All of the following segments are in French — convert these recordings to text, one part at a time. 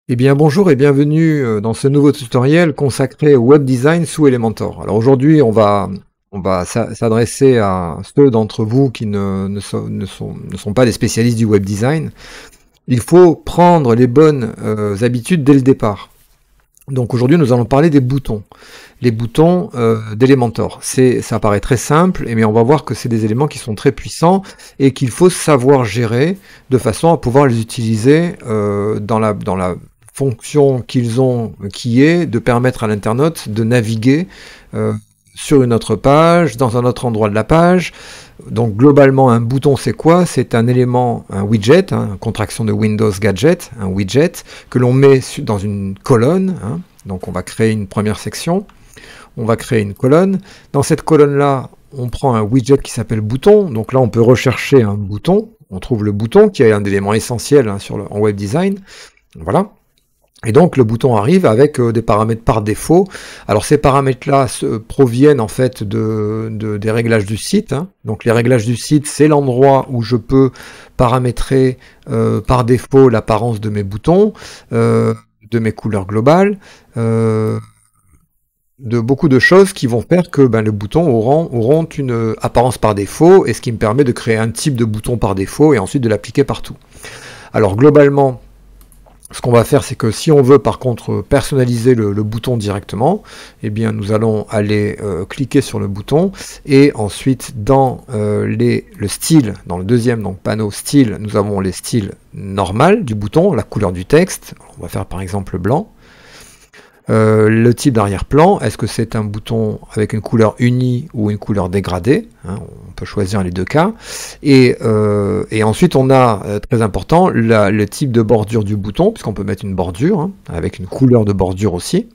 Eh bien bonjour et bienvenue dans ce nouveau tutoriel consacré au web design sous Elementor. Alors aujourd'hui on va s'adresser à ceux d'entre vous qui ne sont pas des spécialistes du web design. Il faut prendre les bonnes habitudes dès le départ. Donc aujourd'hui nous allons parler des boutons. Les boutons d'Elementor. Ça paraît très simple, mais on va voir que c'est des éléments qui sont très puissants et qu'il faut savoir gérer de façon à pouvoir les utiliser dans la fonction qu'ils ont, qui est de permettre à l'internaute de naviguer sur une autre page, dans un autre endroit de la page. Donc globalement, un bouton, c'est quoi? C'est un élément, un widget, hein, contraction de Windows Gadget, un widget, que l'on met dans une colonne. Hein. Donc on va créer une première section, on va créer une colonne. Dans cette colonne-là, on prend un widget qui s'appelle bouton. Donc là, on peut rechercher un bouton. On trouve le bouton, qui est un élément essentiel hein, en web design. Voilà. Et donc le bouton arrive avec des paramètres par défaut. Alors ces paramètres-là proviennent en fait des réglages du site. Hein. Donc les réglages du site, c'est l'endroit où je peux paramétrer par défaut l'apparence de mes boutons, de mes couleurs globales, de beaucoup de choses qui vont faire que les boutons auront une apparence par défaut, et ce qui me permet de créer un type de bouton par défaut et ensuite de l'appliquer partout. Alors globalement, ce qu'on va faire, c'est que si on veut par contre personnaliser le bouton directement, eh bien nous allons aller cliquer sur le bouton et ensuite dans le style, dans le deuxième donc, panneau style, nous avons les styles normal du bouton, la couleur du texte, on va faire par exemple blanc. Le type d'arrière-plan, est-ce que c'est un bouton avec une couleur unie ou une couleur dégradée, hein, on peut choisir les deux cas, et ensuite on a, très important, le type de bordure du bouton, puisqu'on peut mettre une bordure, hein, avec une couleur de bordure aussi,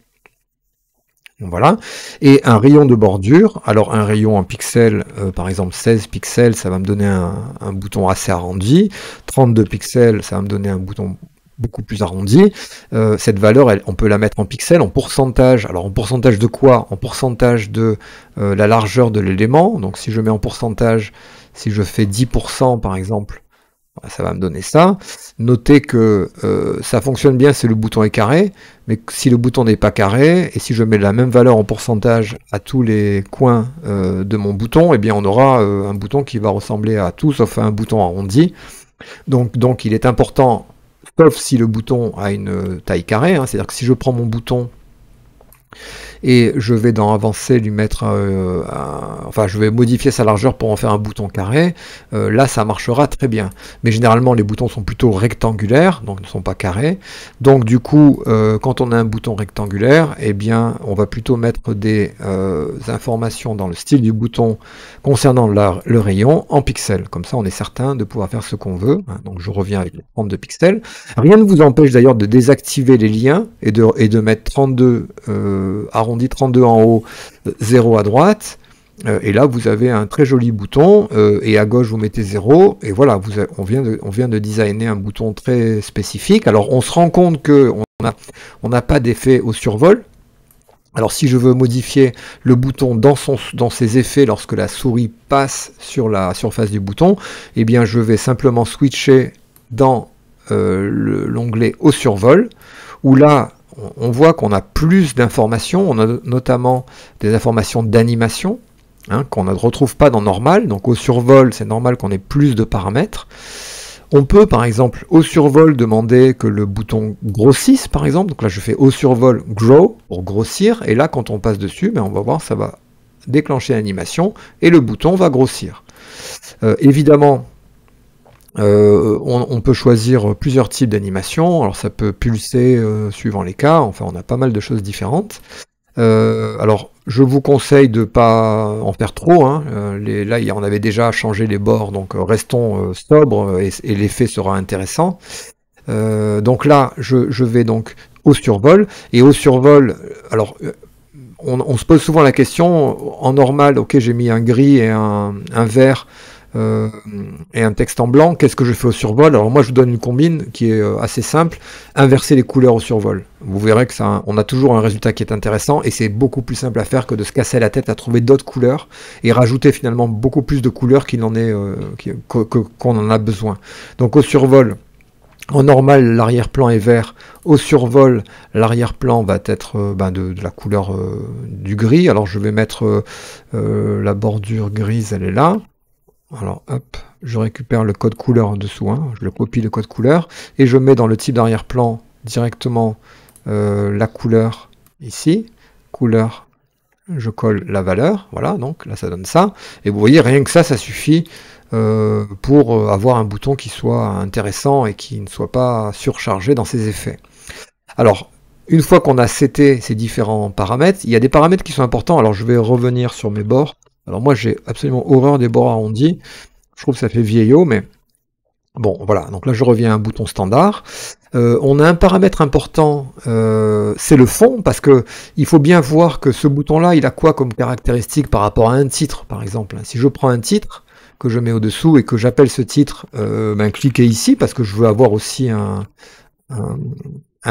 voilà, et un rayon de bordure. Alors un rayon en pixels, par exemple 16 pixels, ça va me donner un bouton assez arrondi, 32 pixels, ça va me donner un bouton beaucoup plus arrondi. Cette valeur, on peut la mettre en pixels, en pourcentage. Alors en pourcentage de quoi? En pourcentage de la largeur de l'élément. Donc si je mets en pourcentage, si je fais 10% par exemple, ça va me donner ça. Notez que ça fonctionne bien si le bouton est carré, mais si le bouton n'est pas carré, et si je mets la même valeur en pourcentage à tous les coins de mon bouton, eh bien on aura un bouton qui va ressembler à tout sauf à un bouton arrondi. Donc il est important, sauf si le bouton a une taille carrée, hein, c'est-à-dire que si je prends mon bouton et je vais dans avancer lui mettre enfin je vais modifier sa largeur pour en faire un bouton carré, là ça marchera très bien, mais généralement les boutons sont plutôt rectangulaires, donc ne sont pas carrés, donc du coup quand on a un bouton rectangulaire, eh bien on va plutôt mettre des informations dans le style du bouton concernant le rayon en pixels, comme ça on est certain de pouvoir faire ce qu'on veut, hein. Donc je reviens avec les 32 pixels, rien ne vous empêche d'ailleurs de désactiver les liens et de mettre 32 arrondi 32 en haut, 0 à droite, et là vous avez un très joli bouton, et à gauche vous mettez 0, et voilà, on vient de designer un bouton très spécifique. Alors on se rend compte que on n'a pas d'effet au survol. Alors si je veux modifier le bouton dans ses effets lorsque la souris passe sur la surface du bouton, eh bien je vais simplement switcher dans l'onglet au survol, où là on voit qu'on a plus d'informations, on a notamment des informations d'animation, hein, qu'on ne retrouve pas dans normal. Donc au survol, c'est normal qu'on ait plus de paramètres. On peut par exemple au survol demander que le bouton grossisse par exemple. Donc là je fais au survol grow pour grossir, et là quand on passe dessus, on va voir, ça va déclencher l'animation et le bouton va grossir. Évidemment, on peut choisir plusieurs types d'animation. Alors ça peut pulser suivant les cas, enfin on a pas mal de choses différentes. Alors je vous conseille de pas en faire trop, hein. Là on avait déjà changé les bords, donc restons sobres et l'effet sera intéressant. Donc là je vais donc au survol, et au survol, alors on se pose souvent la question, en normal, ok j'ai mis un gris et un vert, et un texte en blanc, qu'est-ce que je fais au survol? Alors moi je vous donne une combine qui est assez simple, inverser les couleurs au survol. Vous verrez que on a toujours un résultat qui est intéressant, et c'est beaucoup plus simple à faire que de se casser la tête à trouver d'autres couleurs, et rajouter finalement beaucoup plus de couleurs qu'il en est, qu'on en a besoin. Donc au survol, En normal, l'arrière-plan est vert. Au survol, l'arrière-plan va être de la couleur du gris. Alors je vais mettre la bordure grise, elle est là. Alors hop, je récupère le code couleur en dessous, hein. Je le copie le code couleur, et je mets dans le type d'arrière-plan directement la couleur ici. Couleur, je colle la valeur, voilà, donc là ça donne ça. Et vous voyez, rien que ça suffit pour avoir un bouton qui soit intéressant et qui ne soit pas surchargé dans ses effets. Alors, une fois qu'on a seté ces différents paramètres, il y a des paramètres qui sont importants. Alors, je vais revenir sur mes bords. Alors, moi, j'ai absolument horreur des bords arrondis. Je trouve que ça fait vieillot, mais bon, voilà. Donc là, je reviens à un bouton standard. On a un paramètre important, c'est le fond, parce que il faut bien voir que ce bouton-là, il a quoi comme caractéristique par rapport à un titre, par exemple. Si je prends un titre que je mets au-dessous et que j'appelle ce titre, cliquez ici, parce que je veux avoir aussi un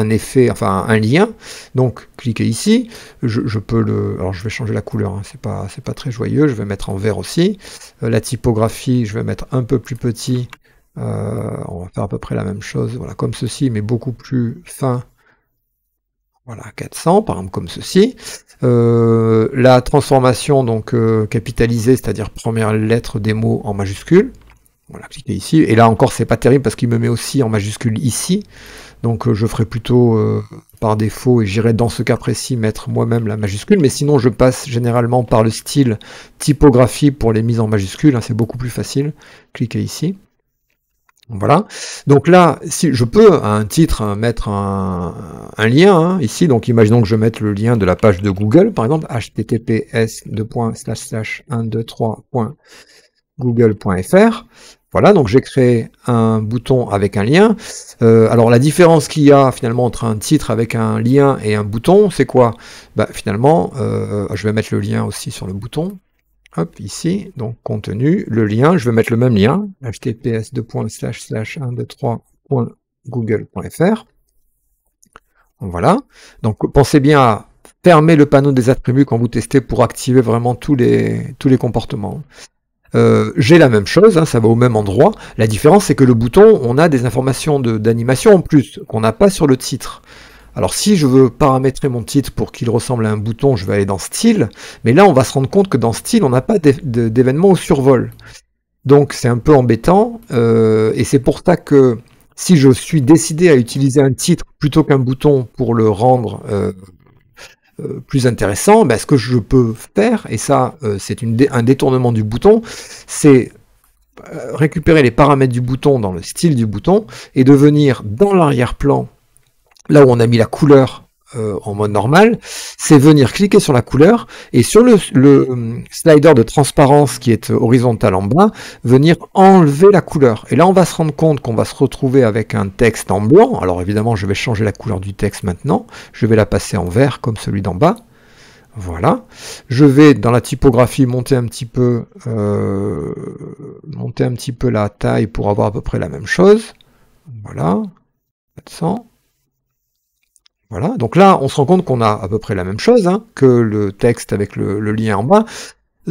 effet, enfin un lien. Donc cliquez ici. Je peux le, alors je vais changer la couleur, hein, c'est pas très joyeux. Je vais mettre en vert aussi. La typographie, je vais mettre un peu plus petit. On va faire à peu près la même chose, voilà, comme ceci, mais beaucoup plus fin. Voilà, 400, par exemple, comme ceci. La transformation, donc capitalisée, c'est-à-dire première lettre des mots en majuscule. Voilà, cliquez ici. Et là encore, c'est pas terrible parce qu'il me met aussi en majuscule ici. Donc je ferai plutôt par défaut, et j'irai dans ce cas précis mettre moi-même la majuscule. Mais sinon, je passe généralement par le style typographie pour les mises en majuscule, hein, c'est beaucoup plus facile. Cliquez ici. Voilà. Donc là, si je peux à un titre mettre un lien hein, ici, donc imaginons que je mette le lien de la page de Google, par exemple, https://123.google.fr. Voilà, donc j'ai créé un bouton avec un lien. Alors la différence qu'il y a finalement entre un titre avec un lien et un bouton, c'est quoi? Finalement, je vais mettre le lien aussi sur le bouton. Hop, ici, donc contenu, le lien, je vais mettre le même lien, https://123.google.fr. Voilà, donc pensez bien à fermer le panneau des attributs quand vous testez pour activer vraiment tous les comportements. J'ai la même chose, hein, ça va au même endroit. La différence, c'est que le bouton, on a des informations d'animation en plus, qu'on n'a pas sur le titre. Alors si je veux paramétrer mon titre pour qu'il ressemble à un bouton, je vais aller dans Style, mais là on va se rendre compte que dans Style, on n'a pas d'événement au survol. Donc c'est un peu embêtant, et c'est pour ça que si je suis décidé à utiliser un titre plutôt qu'un bouton pour le rendre plus intéressant, ce que je peux faire, et ça c'est un détournement du bouton, c'est récupérer les paramètres du bouton dans le style du bouton, et de venir dans l'arrière-plan, là où on a mis la couleur en mode normal, c'est venir cliquer sur la couleur et sur le slider de transparence qui est horizontal en bas, venir enlever la couleur. Et là, on va se rendre compte qu'on va se retrouver avec un texte en blanc. Alors évidemment, je vais changer la couleur du texte maintenant. Je vais la passer en vert comme celui d'en bas. Voilà. Je vais dans la typographie monter un petit peu la taille pour avoir à peu près la même chose. Voilà. 400. Voilà, donc là, on se rend compte qu'on a à peu près la même chose hein, que le texte avec le lien en bas,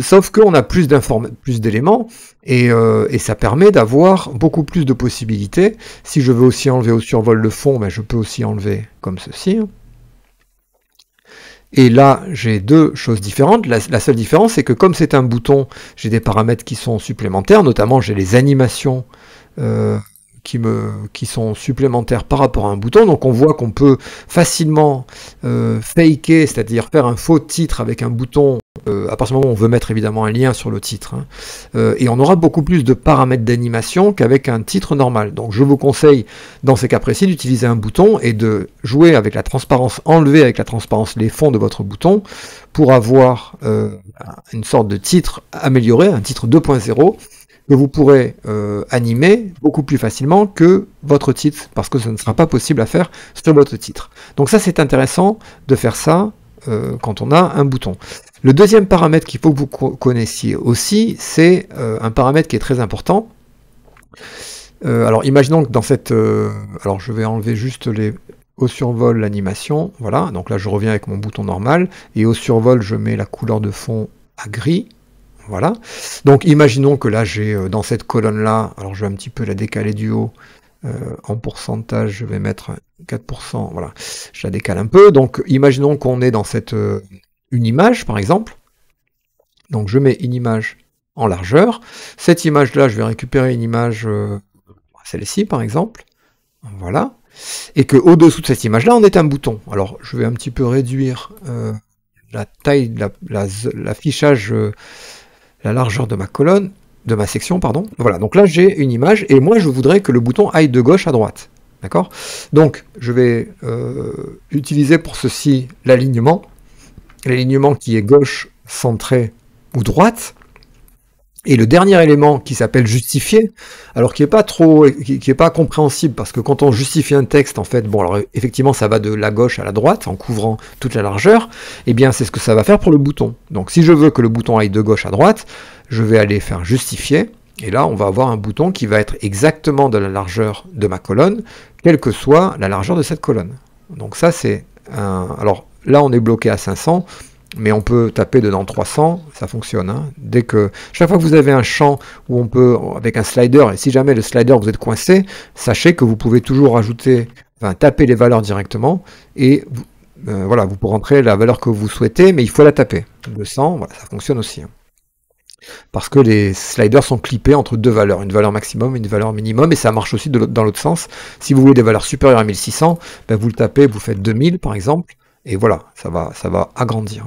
sauf qu'on a plus d'éléments, et ça permet d'avoir beaucoup plus de possibilités. Si je veux aussi enlever au survol le fond, je peux aussi enlever comme ceci. Et là, j'ai deux choses différentes. La seule différence, c'est que comme c'est un bouton, j'ai des paramètres qui sont supplémentaires, notamment j'ai les animations qui sont supplémentaires par rapport à un bouton. Donc on voit qu'on peut facilement faker, c'est-à-dire faire un faux titre avec un bouton, à partir du moment où on veut mettre évidemment un lien sur le titre. Hein. Et on aura beaucoup plus de paramètres d'animation qu'avec un titre normal. Donc je vous conseille, dans ces cas précis, d'utiliser un bouton et de jouer avec la transparence, enlever avec la transparence les fonds de votre bouton pour avoir une sorte de titre amélioré, un titre 2.0, que vous pourrez animer beaucoup plus facilement que votre titre, parce que ce ne sera pas possible à faire sur votre titre. Donc ça, c'est intéressant de faire ça quand on a un bouton. Le deuxième paramètre qu'il faut que vous connaissiez aussi, c'est un paramètre qui est très important. Alors imaginons que dans cette... alors je vais enlever juste au survol l'animation, voilà, donc là je reviens avec mon bouton normal, et au survol je mets la couleur de fond à gris. Voilà. Donc imaginons que là j'ai dans cette colonne là, alors je vais un petit peu la décaler du haut, En pourcentage, je vais mettre 4%, voilà, je la décale un peu. Donc imaginons qu'on est dans cette une image par exemple. Donc je mets une image en largeur. Cette image-là, je vais récupérer une image, celle-ci par exemple. Voilà. Et que au-dessous de cette image-là, on est un bouton. Alors je vais un petit peu réduire la taille, l'affichage, la largeur de ma colonne, de ma section, pardon. Voilà, donc là j'ai une image, et moi je voudrais que le bouton aille de gauche à droite. D'accord? Donc je vais utiliser pour ceci l'alignement qui est gauche, centré ou droite. Et le dernier élément qui s'appelle justifier, alors qui est pas compréhensible, parce que quand on justifie un texte, en fait, bon, alors effectivement, ça va de la gauche à la droite, en couvrant toute la largeur, et bien c'est ce que ça va faire pour le bouton. Donc si je veux que le bouton aille de gauche à droite, je vais aller faire justifier, et là on va avoir un bouton qui va être exactement de la largeur de ma colonne, quelle que soit la largeur de cette colonne. Donc ça c'est un... Alors là on est bloqué à 500, mais on peut taper dedans 300, ça fonctionne. Hein. Chaque fois que vous avez un champ où on peut, avec un slider, et si jamais le slider vous êtes coincé, sachez que vous pouvez toujours taper les valeurs directement, et voilà, vous pourrez rentrer la valeur que vous souhaitez, mais il faut la taper. 200, voilà, ça fonctionne aussi. Hein. Parce que les sliders sont clippés entre deux valeurs, une valeur maximum et une valeur minimum, et ça marche aussi dans l'autre sens. Si vous voulez des valeurs supérieures à 1600, ben vous le tapez, vous faites 2000 par exemple, et voilà, ça va agrandir.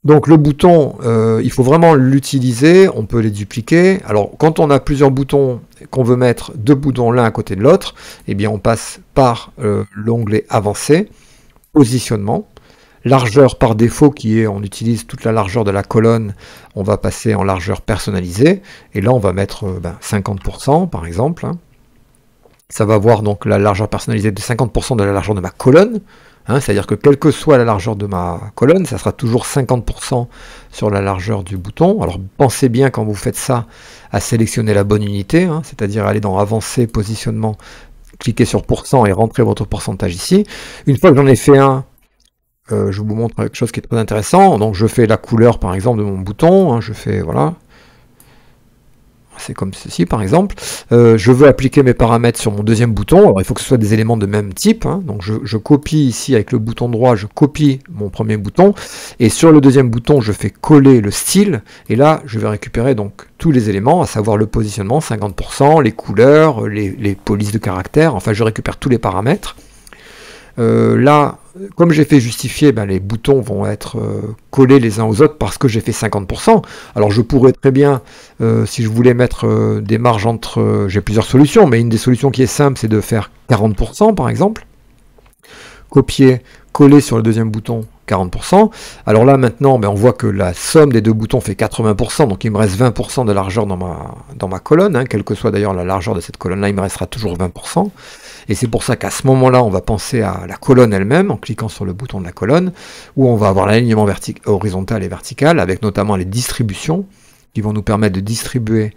Donc le bouton, il faut vraiment l'utiliser, on peut les dupliquer. Alors quand on a plusieurs boutons, qu'on veut mettre deux boutons l'un à côté de l'autre, eh bien on passe par l'onglet avancé, positionnement, largeur par défaut qui est, on utilise toute la largeur de la colonne, on va passer en largeur personnalisée, et là on va mettre 50% par exemple. Hein. Ça va avoir donc la largeur personnalisée de 50% de la largeur de ma colonne. Hein, c'est-à-dire que quelle que soit la largeur de ma colonne, ça sera toujours 50% sur la largeur du bouton. Alors pensez bien quand vous faites ça à sélectionner la bonne unité, hein, c'est-à-dire aller dans Avancer, Positionnement, cliquez sur pourcent et rentrez votre pourcentage ici. Une fois que j'en ai fait un, je vous montre quelque chose qui est très intéressant. Donc je fais la couleur par exemple de mon bouton, hein, je fais voilà. C'est comme ceci par exemple. Je veux appliquer mes paramètres sur mon deuxième bouton. Alors il faut que ce soit des éléments de même type. Hein. Donc je copie ici avec le bouton droit, je copie mon premier bouton. Et sur le deuxième bouton, je fais coller le style. Et là, je vais récupérer donc tous les éléments, à savoir le positionnement, 50%, les couleurs, les polices de caractères. Enfin, je récupère tous les paramètres. Là, comme j'ai fait justifier, les boutons vont être collés les uns aux autres parce que j'ai fait 50%. Alors je pourrais très bien, si je voulais mettre des marges entre... j'ai plusieurs solutions, mais une des solutions qui est simple, c'est de faire 40% par exemple. Copier, coller sur le deuxième bouton, 40%. Alors là maintenant, on voit que la somme des deux boutons fait 80%, donc il me reste 20% de largeur dans ma colonne, hein, quelle que soit d'ailleurs la largeur de cette colonne-là, il me restera toujours 20%. Et c'est pour ça qu'à ce moment-là, on va penser à la colonne elle-même, en cliquant sur le bouton de la colonne, où on va avoir l'alignement horizontal et vertical, avec notamment les distributions, qui vont nous permettre de distribuer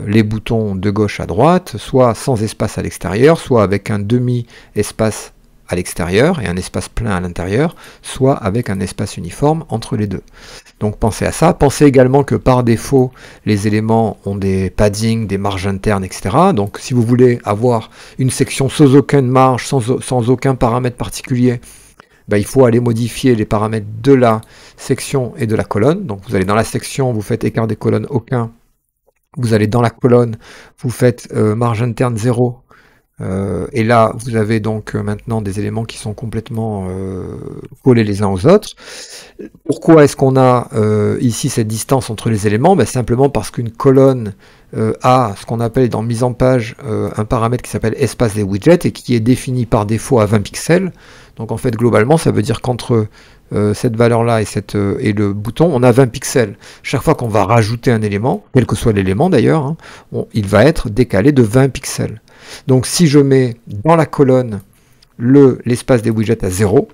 les boutons de gauche à droite, soit sans espace à l'extérieur, soit avec un demi-espace à l'extérieur et un espace plein à l'intérieur, soit avec un espace uniforme entre les deux. Donc pensez à ça. Pensez également que par défaut, les éléments ont des paddings, des marges internes, etc. Donc si vous voulez avoir une section sans aucune marge, sans aucun paramètre particulier, il faut aller modifier les paramètres de la section et de la colonne. Donc vous allez dans la section, vous faites écart des colonnes aucun. Vous allez dans la colonne, vous faites marge interne 0. Et là, vous avez donc maintenant des éléments qui sont complètement collés les uns aux autres. Pourquoi est-ce qu'on a ici cette distance entre les éléments? Simplement parce qu'une colonne a ce qu'on appelle dans mise en page un paramètre qui s'appelle espace des widgets et qui est défini par défaut à 20 pixels. Donc en fait, globalement, ça veut dire qu'entre cette valeur-là et le bouton, on a 20 pixels. Chaque fois qu'on va rajouter un élément, quel que soit l'élément d'ailleurs, hein, il va être décalé de 20 pixels. Donc si je mets dans la colonne l'espace des widgets à 0,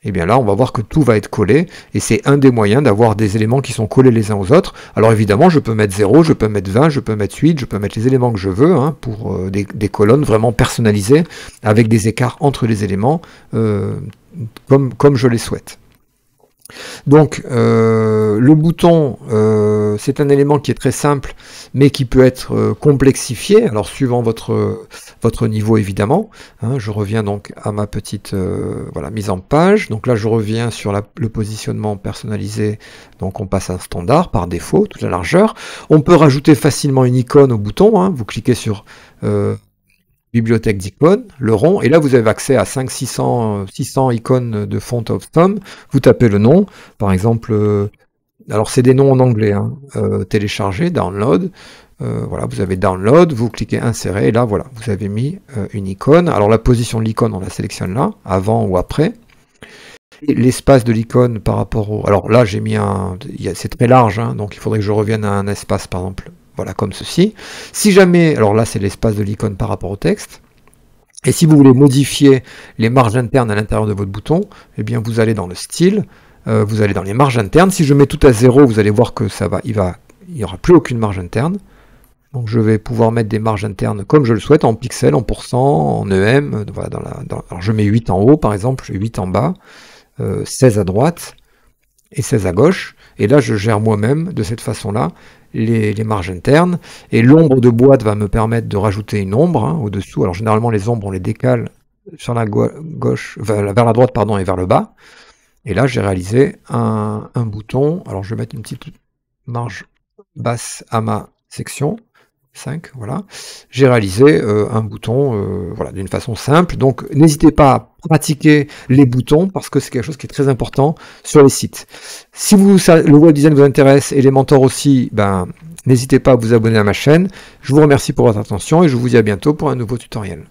et bien là on va voir que tout va être collé, et c'est un des moyens d'avoir des éléments qui sont collés les uns aux autres. Alors évidemment je peux mettre 0, je peux mettre 20, je peux mettre 8, je peux mettre les éléments que je veux, hein, pour des colonnes vraiment personnalisées, avec des écarts entre les éléments, comme je les souhaite. Donc, le bouton, c'est un élément qui est très simple, mais qui peut être complexifié, alors suivant votre niveau évidemment. Hein, je reviens donc à ma petite voilà, mise en page. Donc là, je reviens sur le positionnement personnalisé. Donc on passe à standard par défaut, toute la largeur. On peut rajouter facilement une icône au bouton. Hein, vous cliquez sur bibliothèque d'icônes, le rond, et là vous avez accès à 600 icônes de font of thumb. Vous tapez le nom, par exemple, alors c'est des noms en anglais, hein, télécharger, download, voilà, vous avez download, vous cliquez insérer, et là voilà, vous avez mis une icône. Alors la position de l'icône, on la sélectionne là, avant ou après. L'espace de l'icône par rapport au... Alors là j'ai mis c'est très large, hein, donc il faudrait que je revienne à un espace par exemple. Voilà, comme ceci. Si jamais, alors là c'est l'espace de l'icône par rapport au texte, et si vous voulez modifier les marges internes à l'intérieur de votre bouton, eh bien vous allez dans le style, vous allez dans les marges internes. Si je mets tout à 0, vous allez voir que il n'y aura plus aucune marge interne. Donc je vais pouvoir mettre des marges internes comme je le souhaite, en pixels, en pourcents, en EM. Voilà, alors je mets 8 en haut par exemple, 8 en bas, 16 à droite et 16 à gauche. Et là je gère moi-même de cette façon-là les marges internes, et l'ombre de boîte va me permettre de rajouter une ombre hein, au-dessous. Alors généralement les ombres on les décale sur la gauche, vers la droite pardon, et vers le bas. Et là j'ai réalisé un bouton. Alors je vais mettre une petite marge basse à ma section 5, voilà. J'ai réalisé un bouton voilà, d'une façon simple. Donc n'hésitez pas à pratiquer les boutons parce que c'est quelque chose qui est très important sur les sites. Si le web design vous intéresse et Elementor aussi, ben, n'hésitez pas à vous abonner à ma chaîne. Je vous remercie pour votre attention et je vous dis à bientôt pour un nouveau tutoriel.